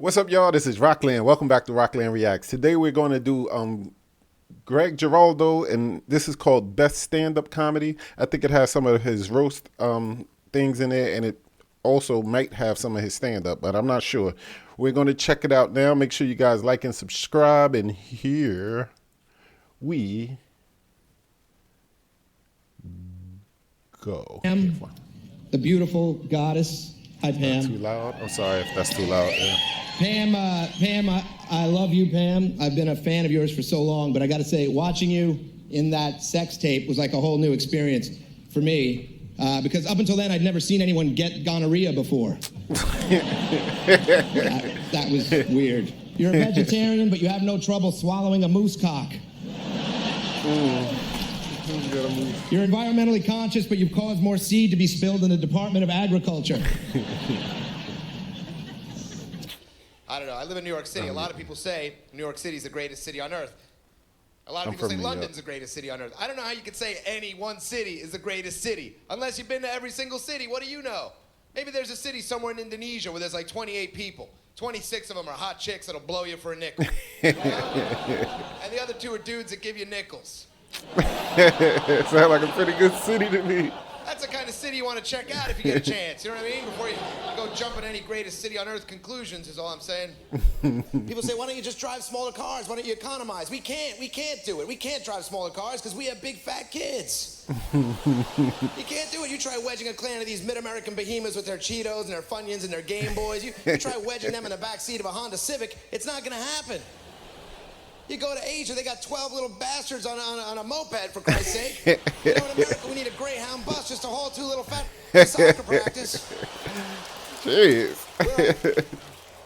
What's up, y'all? This is Roklan. Welcome back to Roklan Reacts. Today we're going to do Greg Giraldo, and this is called Best Stand-Up Comedy. I think it has some of his roast things in it, and it also might have some of his stand-up, but I'm not sure. We're going to check it out now. Make sure you guys like and subscribe, and here we go. Pam, the beautiful goddess. Hi, Pam. Too loud? I'm sorry if that's too loud. Yeah. Pam, I love you, Pam. I've been a fan of yours for so long, but I got to say, watching you in that sex tape was like a whole new experience for me, because up until then, I'd never seen anyone get gonorrhea before. that was weird. You're a vegetarian, but you have no trouble swallowing a moose cock. You're environmentally conscious, but you've caused more seed to be spilled in the Department of Agriculture. I don't know. I live in New York City. A lot of people say New York City is the greatest city on earth. A lot of people say London's the greatest city on earth. I don't know how you could say any one city is the greatest city. Unless you've been to every single city. What do you know? Maybe there's a city somewhere in Indonesia where there's like 28 people. 26 of them are hot chicks that'll blow you for a nickel. And the other 2 are dudes that give you nickels. It sounds like a pretty good city to me. That's the kind of city you want to check out if you get a chance. You know what I mean? Before you go jumping any greatest city on earth conclusions is all I'm saying. People say, why don't you just drive smaller cars? Why don't you economize? We can't do it. We can't drive smaller cars because we have big fat kids. You can't do it. You try wedging a clan of these mid-American behemoths with their Cheetos and their Funyuns and their Game Boys. You try wedging them in the back seat of a Honda Civic. It's not going to happen. You go to Asia, they got 12 little bastards on a moped, for Christ's sake. You know, in America, we need a Greyhound bus just to haul 2 little fat soccer practice. Jeez.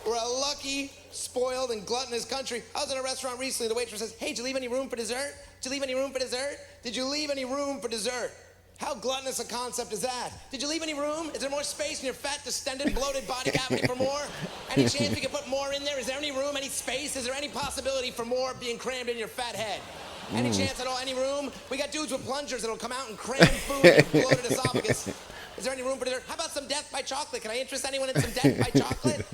We're a lucky, spoiled, and gluttonous country. I was in a restaurant recently. The waitress says, hey, did you leave any room for dessert? Did you leave any room for dessert? Did you leave any room for dessert? How gluttonous a concept is that? Did you leave any room? Is there more space in your fat, distended, bloated body cavity for more? Any chance we could put more in there? Is there any room, any space? Is there any possibility for more being crammed in your fat head? Any chance at all, any room? We got dudes with plungers that'll come out and cram food in your bloated esophagus. Is there any room for dessert? How about some death by chocolate? Can I interest anyone in some death by chocolate?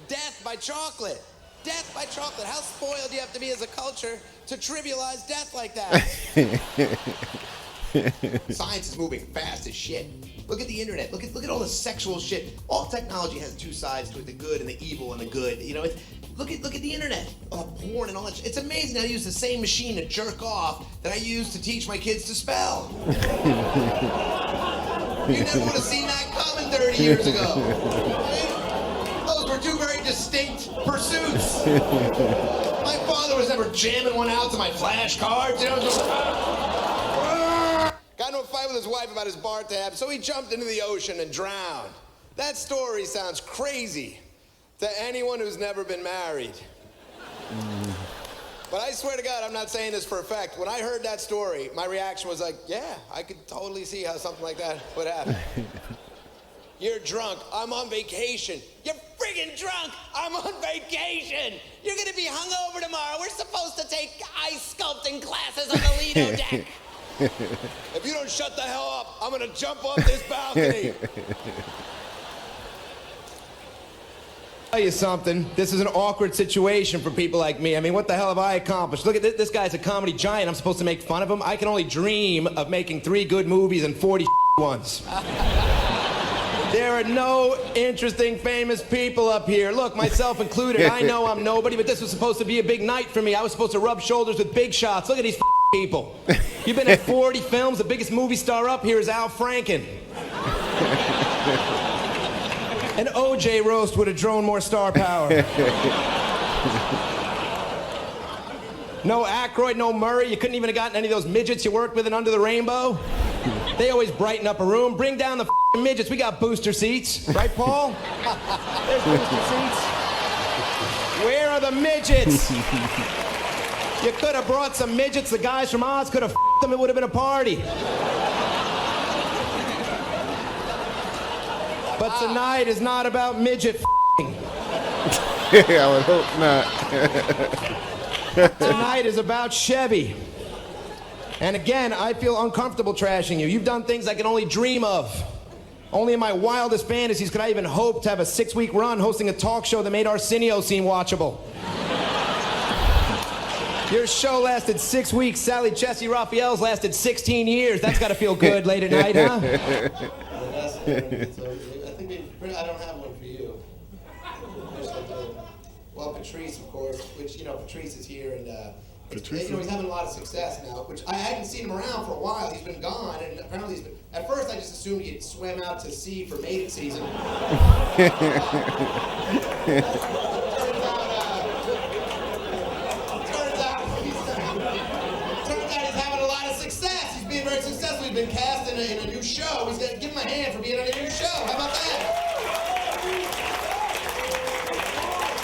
Death by chocolate. Death by chocolate. How spoiled do you have to be as a culture to trivialize death like that? Science is moving fast as shit. Look at the internet. Look at all the sexual shit. All technology has 2 sides to it: the good and the evil and the good. You know, look at the internet. All the porn and all that. It's amazing how I use the same machine to jerk off that I use to teach my kids to spell. You never would have seen that coming 30 years ago. Those were 2 very distinct pursuits. My father was never jamming one out to my flashcards. You know. Got into a fight with his wife about his bar tab, so he jumped into the ocean and drowned. That story sounds crazy to anyone who's never been married. But I swear to God, I'm not saying this for a fact. When I heard that story, my reaction was like, yeah, I could totally see how something like that would happen. You're drunk. I'm on vacation. You're friggin' drunk. I'm on vacation. You're gonna be hungover tomorrow. We're supposed to take ice sculpting classes on the Lido deck. If you don't shut the hell up, I'm gonna jump off this balcony. Tell you something, this is an awkward situation for people like me. I mean, what the hell have I accomplished? Look at this guy's a comedy giant. I'm supposed to make fun of him. I can only dream of making 3 good movies and 40 ones. There are no interesting, famous people up here. Look, myself included, I know I'm nobody, but this was supposed to be a big night for me. I was supposed to rub shoulders with big shots. Look at these people. You've been at 40 films. The biggest movie star up here is Al Franken. An OJ roast would have drawn more star power. No Aykroyd, no Murray. You couldn't even have gotten any of those midgets you worked with in Under the Rainbow. They always brighten up a room. Bring down the midgets. We got booster seats. Right, Paul? There's booster seats. Where are the midgets? You could have brought some midgets. The guys from Oz could have them. It would have been a party. But tonight is not about midget Yeah, I would hope not. Tonight is about Chevy. And again, I feel uncomfortable trashing you. You've done things I can only dream of. Only in my wildest fantasies could I even hope to have a 6-week run hosting a talk show that made Arsenio seem watchable. Your show lasted 6 weeks. Sally Jesse Raphael's lasted 16 years. That's got to feel good late at night, huh? I don't have one for you. Well, Patrice, of course, which, you know, Patrice is here, and you know, he's having a lot of success now, which I hadn't seen him around for a while. He's been gone, and apparently he's been, at first I just assumed he had swam out to sea for mating season. Very successful. He's been cast in a new show. He's got to give him a hand for being on a new show. How about that?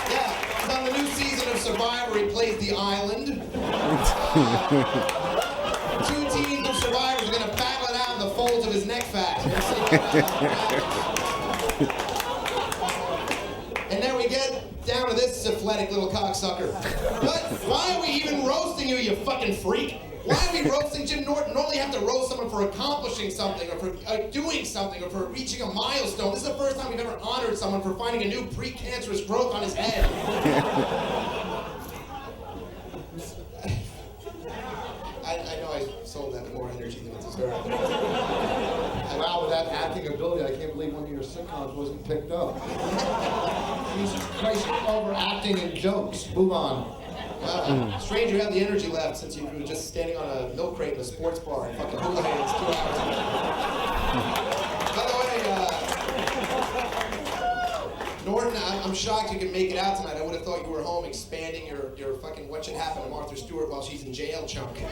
Yeah, he's on the new season of Survivor. He plays the island. 2 teams of survivors are going to battle it out in the folds of his neck fat. And then we get down to this syphilitic little cocksucker. What? Why are we even roasting you, you fucking freak? Why are we roasting Jim Norton? Normally you have to roast someone for accomplishing something, or for doing something, or for reaching a milestone. This is the first time we've ever honored someone for finding a new precancerous growth on his head. I know I sold that with more energy than it deserved. Wow, with that acting ability, I can't believe one of your sitcoms wasn't picked up. Jesus Christ, you're overacting in jokes. Move on. Strange you have the energy left since you were just standing on a milk crate in a sports bar and fucking hula hands 2 hours. By the way, Norton, I'm shocked you can make it out tonight. I would have thought you were home expanding your fucking What Should Happen to Martha Stewart while she's in jail chunk. He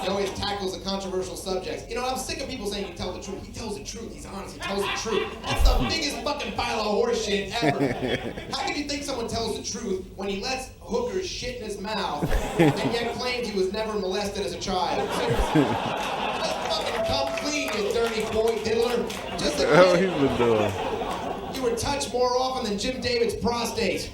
always tackles the controversial subjects. You know, I'm sick of people saying he tells the truth. He tells the truth. He's honest. He tells the truth. That's the biggest fucking pile of horse shit ever. How can you think someone tells the truth when he lets hookers shit in his mouth and yet claims he was never molested as a child? Seriously. Just fucking come clean, you dirty boy diddler. Just What he's been doing? You were touched more often than Jim David's prostate.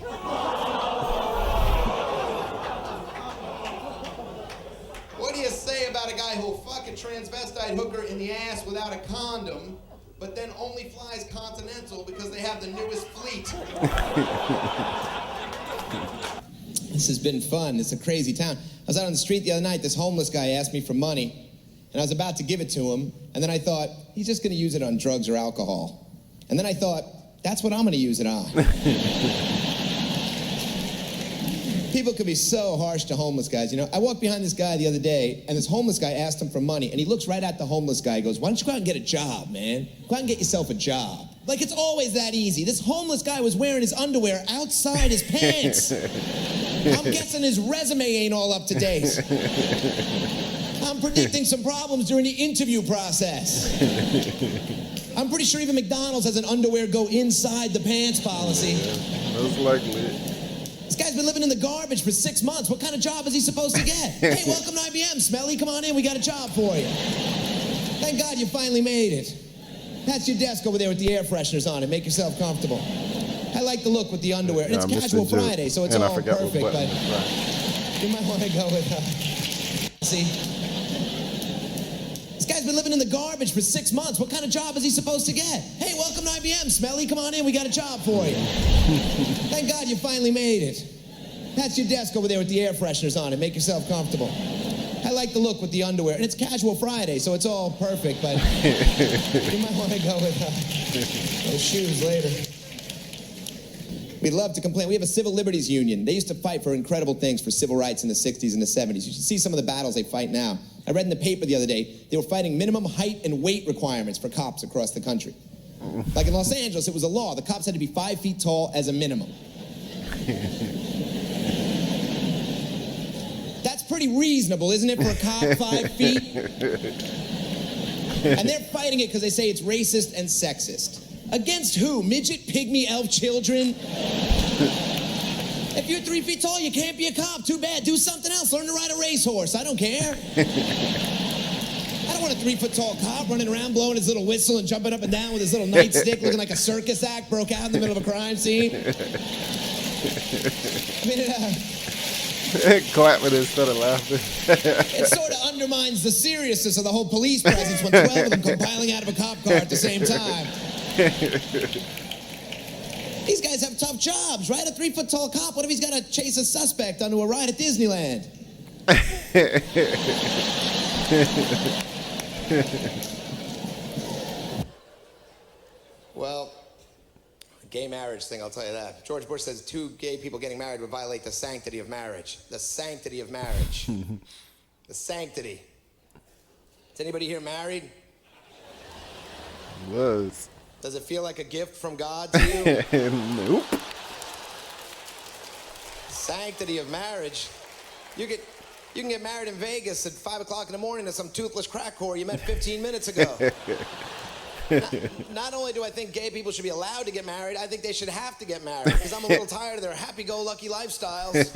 What do you say about a guy who'll fuck a transvestite hooker in the ass without a condom, but then only flies Continental because they have the newest fleet? This has been fun. It's a crazy town. I was out on the street the other night. This homeless guy asked me for money, and I was about to give it to him, and then I thought, he's just going to use it on drugs or alcohol. And then I thought, that's what I'm going to use it on. People could be so harsh to homeless guys, you know. I walked behind this guy the other day, and this homeless guy asked him for money, and he looks right at the homeless guy and goes, why don't you go out and get a job, man? Go out and get yourself a job. Like, it's always that easy. This homeless guy was wearing his underwear outside his pants. I'm guessing his resume ain't all up to date. I'm predicting some problems during the interview process. I'm pretty sure even McDonald's has an underwear go inside the pants policy. Yeah, most likely. This guy's been living in the garbage for 6 months. What kind of job is he supposed to get? Hey, welcome to IBM, Smelly. Come on in. We got a job for you. Thank God you finally made it. That's your desk over there with the air fresheners on it. Make yourself comfortable. I like the look with the underwear. And it's Casual Friday, so it's all perfect. But you might want to go with, see? This guy's been living in the garbage for 6 months. What kind of job is he supposed to get? Hey, welcome to IBM, Smelly. Come on in. We got a job for you. Thank God you finally made it. That's your desk over there with the air fresheners on it. Make yourself comfortable. I like the look with the underwear. And it's Casual Friday, so it's all perfect, but you might want to go with those shoes later. We'd love to complain. We have a civil liberties union. They used to fight for incredible things for civil rights in the 60s and the 70s. You should see some of the battles they fight now. I read in the paper the other day, they were fighting minimum height and weight requirements for cops across the country. Like in Los Angeles, it was a law. The cops had to be 5 feet tall as a minimum. That's pretty reasonable, isn't it, for a cop, 5 feet? And they're fighting it because they say it's racist and sexist. Against who? Midget, pygmy, elf children? If you're 3 feet tall, you can't be a cop. Too bad. Do something else. Learn to ride a racehorse. I don't care. I don't want a 3 foot tall cop running around blowing his little whistle and jumping up and down with his little nightstick looking like a circus act broke out in the middle of a crime scene. I mean, Clapping instead of laughing. It's sort of undermines the seriousness of the whole police presence when 12 of them come piling out of a cop car at the same time. These guys have tough jobs, right? A 3-foot-tall cop, what if he's got to chase a suspect onto a ride at Disneyland? Well, gay marriage thing, I'll tell you that. George Bush says 2 gay people getting married would violate the sanctity of marriage. The sanctity of marriage. The sanctity. Is anybody here married? Was. Does it feel like a gift from God to you? Nope. Sanctity of marriage. You can get married in Vegas at 5 o'clock in the morning to some toothless crack whore you met 15 minutes ago. Not only do I think gay people should be allowed to get married, I think they should have to get married, because I'm a little tired of their happy-go-lucky lifestyles.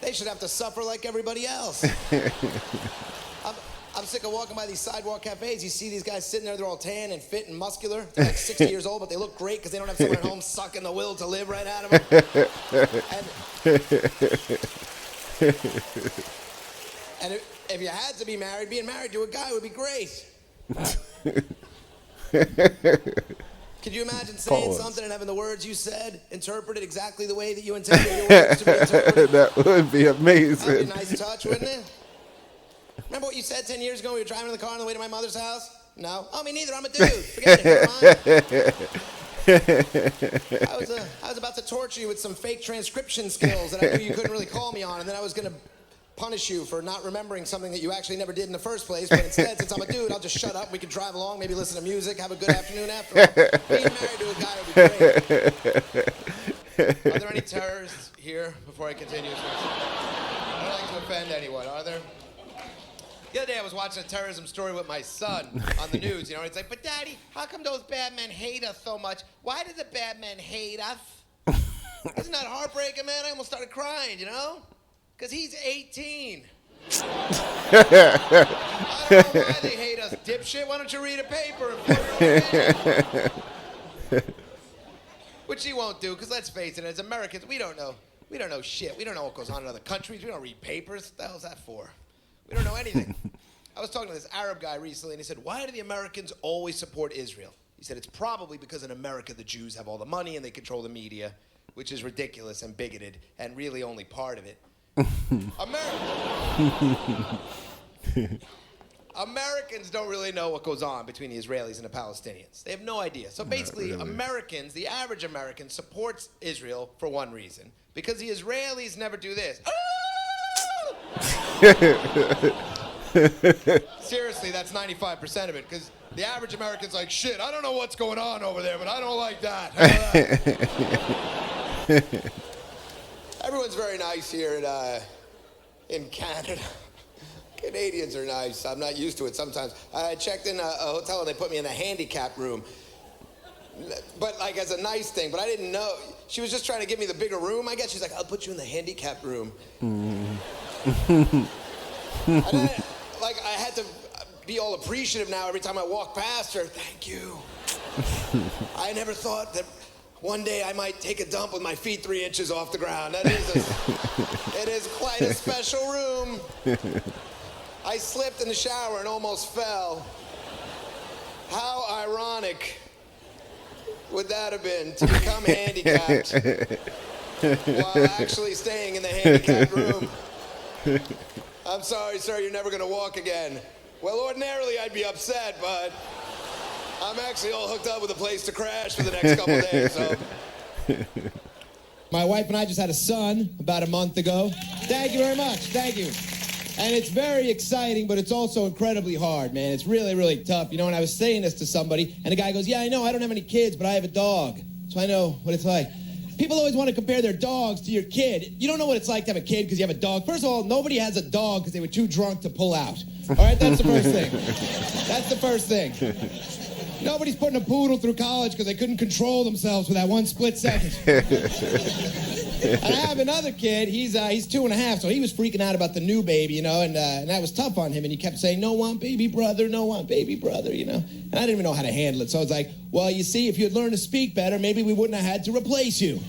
They should have to suffer like everybody else. I'm sick of walking by these sidewalk cafes. You see these guys sitting there, they're all tan and fit and muscular. They're like 60 years old, but they look great because they don't have someone at home sucking the will to live right out of them. And if you had to be married, being married to a guy would be great. Could you imagine saying something and having the words you said interpreted exactly the way that you intended your words to be interpreted? That would be amazing. That would be a nice touch, wouldn't it? Remember what you said 10 years ago when we were driving in the car on the way to my mother's house? No? Oh, me neither. I'm a dude. Forget it. I was about to torture you with some fake transcription skills that I knew you couldn't really call me on, and then I was going to punish you for not remembering something that you actually never did in the first place. But instead, since I'm a dude, I'll just shut up. We can drive along, maybe listen to music, have a good afternoon after all. Being married to a guy would be great. Are there any terrorists here before I continue? I don't like to offend anyone, are there? The other day I was watching a terrorism story with my son on the news, you know, and it's like, but Daddy, how come those bad men hate us so much? Why do the bad men hate us? Isn't that heartbreaking, man? I almost started crying, you know? Because he's 18. I don't know why they hate us, dipshit. Why don't you read a paper and put it on? Which he won't do, because let's face it, as Americans, we don't know shit. We don't know what goes on in other countries. We don't read papers. What the hell's that for? We don't know anything. I was talking to this Arab guy recently, and he said, why do the Americans always support Israel? He said, it's probably because in America the Jews have all the money and they control the media, which is ridiculous and bigoted, and really only part of it. Americans don't really know what goes on between the Israelis and the Palestinians. They have no idea. So basically, really. Americans, the average American, supports Israel for one reason, because the Israelis never do this. Seriously, that's 95% of it, because the average American's like, shit, I don't know what's going on over there, but I don't like that. Everyone's very nice here in Canada. Canadians are nice. I'm not used to it sometimes. I checked in a hotel and they put me in a handicap room. But like as a nice thing, but I didn't know. She was just trying to give me the bigger room, I guess. She's like, I'll put you in the handicap room. And then, like, I had to be all appreciative now every time I walk past her. Thank you. I never thought that one day I might take a dump with my feet 3 inches off the ground. It is quite a special room. I slipped in the shower and almost fell. How ironic would that have been to become handicapped while actually staying in the handicapped room? I'm sorry, sir, you're never going to walk again. Well, ordinarily I'd be upset, but I'm actually all hooked up with a place to crash for the next couple of days, so. My wife and I just had a son about a month ago. Thank you very much. Thank you. And it's very exciting, but it's also incredibly hard, man. It's really, really tough. You know, and I was saying this to somebody, and the guy goes, yeah, I know, I don't have any kids, but I have a dog. So I know what it's like. People always want to compare their dogs to your kid. You don't know what it's like to have a kid because you have a dog. First of all, nobody has a dog because they were too drunk to pull out. All right, that's the first thing. That's the first thing. Nobody's putting a poodle through college because they couldn't control themselves for that one split second. And I have another kid, he's 2.5, so he was freaking out about the new baby, you know, and that was tough on him, and he kept saying, no want baby brother, you know, and I didn't even know how to handle it, so I was like, well, you see, if you had learned to speak better, maybe we wouldn't have had to replace you.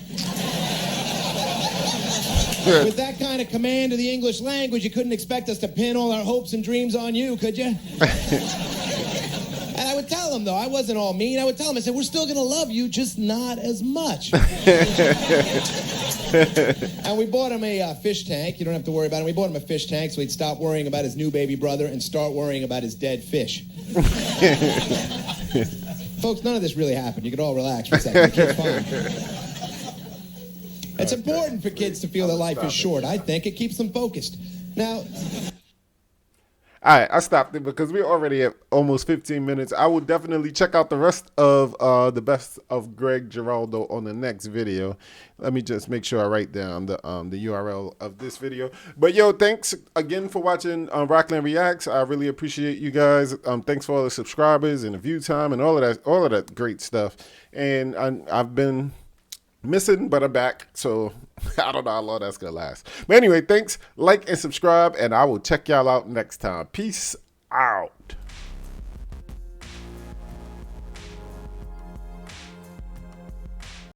With that kind of command of the English language, you couldn't expect us to pin all our hopes and dreams on you, could you? And I would tell him, though, I wasn't all mean. I would tell him, I said, we're still going to love you, just not as much. And we bought him a fish tank. You don't have to worry about it. We bought him a fish tank so he'd stop worrying about his new baby brother and start worrying about his dead fish. Folks, none of this really happened. You could all relax for a second. The kid's fine. It's important for kids to feel that life is short, I think. It keeps them focused. Now... All right, I stopped it because we're already at almost 15 minutes. I will definitely check out the rest of the best of Greg Giraldo on the next video. Let me just make sure I write down the URL of this video. But yo, thanks again for watching Roklan Reacts. I really appreciate you guys. Thanks for all the subscribers and the view time and all of that great stuff. And I've been missing, but I'm back, so I don't know how long that's gonna last. But anyway, thanks, like and subscribe, and I will check y'all out next time. Peace out.